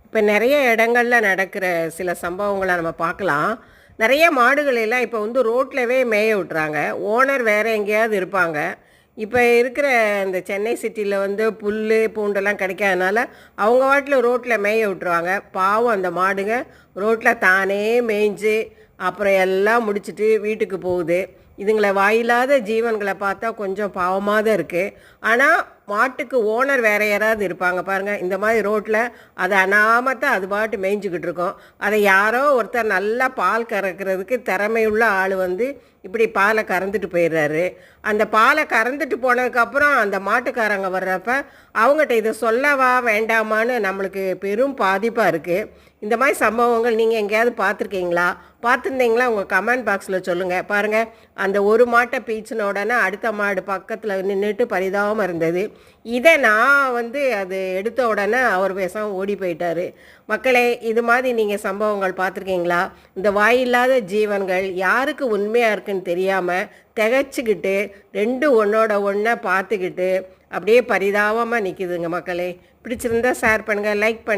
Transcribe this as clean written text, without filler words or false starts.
இப்போ நிறைய இடங்கள்ல நடக்கிற சில சம்பவங்களை நம்ம பார்க்கலாம். நிறைய மாடுகளை எல்லாம் இப்போ வந்து ரோட்லவே மேய விட்டுறாங்க. ஓனர் வேற எங்கேயாவது இருப்பாங்க. இப்போ இருக்கிற இந்த சென்னை சிட்டியில் வந்து புல் பூண்டெல்லாம் கிடைக்காதனால அவங்க வாட்டில் ரோட்டில் மேய விட்டுருவாங்க. பாவம் அந்த மாடுங்க ரோட்டில் தானே மேய்ஞ்சு அப்புறம் எல்லாம் முடிச்சிட்டு வீட்டுக்கு போகுது. இதுங்களை வாயில்லாத ஜீவன்களை பார்த்தா கொஞ்சம் பாவமாக தான் இருக்குது. ஆனால் மாட்டுக்கு ஓனர் வேற யாராவது இருப்பாங்க பாருங்கள். இந்த மாதிரி ரோட்டில் அதை அனாமத்தை அது பாட்டு மேய்ஞ்சிக்கிட்டு இருக்கோம். அதை யாரோ ஒருத்தர் நல்லா பால் கறக்கிறதுக்கு திறமையுள்ள ஆள் வந்து இப்படி பாலை கறந்துட்டு போயிடுறாரு. அந்த பாலை கறந்துட்டு போனதுக்கப்புறம் அந்த மாட்டுக்காரங்க வர்றப்ப அவங்ககிட்ட இதை சொல்லவா வேண்டாமான்னு நம்மளுக்கு பெரும் பாதிப்பாக இருக்குது. இந்த மாதிரி சம்பவங்கள் நீங்கள் எங்கேயாவது பார்த்துருக்கீங்களா? பார்த்துருந்தீங்களா உங்கள் கமெண்ட் பாக்ஸில் சொல்லுங்கள். பாருங்கள், அந்த ஒரு மாட்டை பீச்சின உடனே அடுத்த மாடு பக்கத்தில் நின்றுட்டு பரிதாபமாக இருந்தது. இதை நான் வந்து அது எடுத்த உடனே அவர் பேசாமல் ஓடி போயிட்டார். மக்களே, இது மாதிரி நீங்கள் சம்பவங்கள் பார்த்துருக்கீங்களா? இந்த வாயில்லாத ஜீவன்கள் யாருக்கு உண்மையாக இருக்குன்னு தெரியாமல் திகச்சிக்கிட்டு ரெண்டு ஒன்றோட ஒன்றை பார்த்துக்கிட்டு அப்படியே பரிதாபமாக நிற்கிதுங்க. மக்களே, பிடிச்சிருந்தா ஷேர் பண்ணுங்கள், லைக் பண்ணுங்கள்.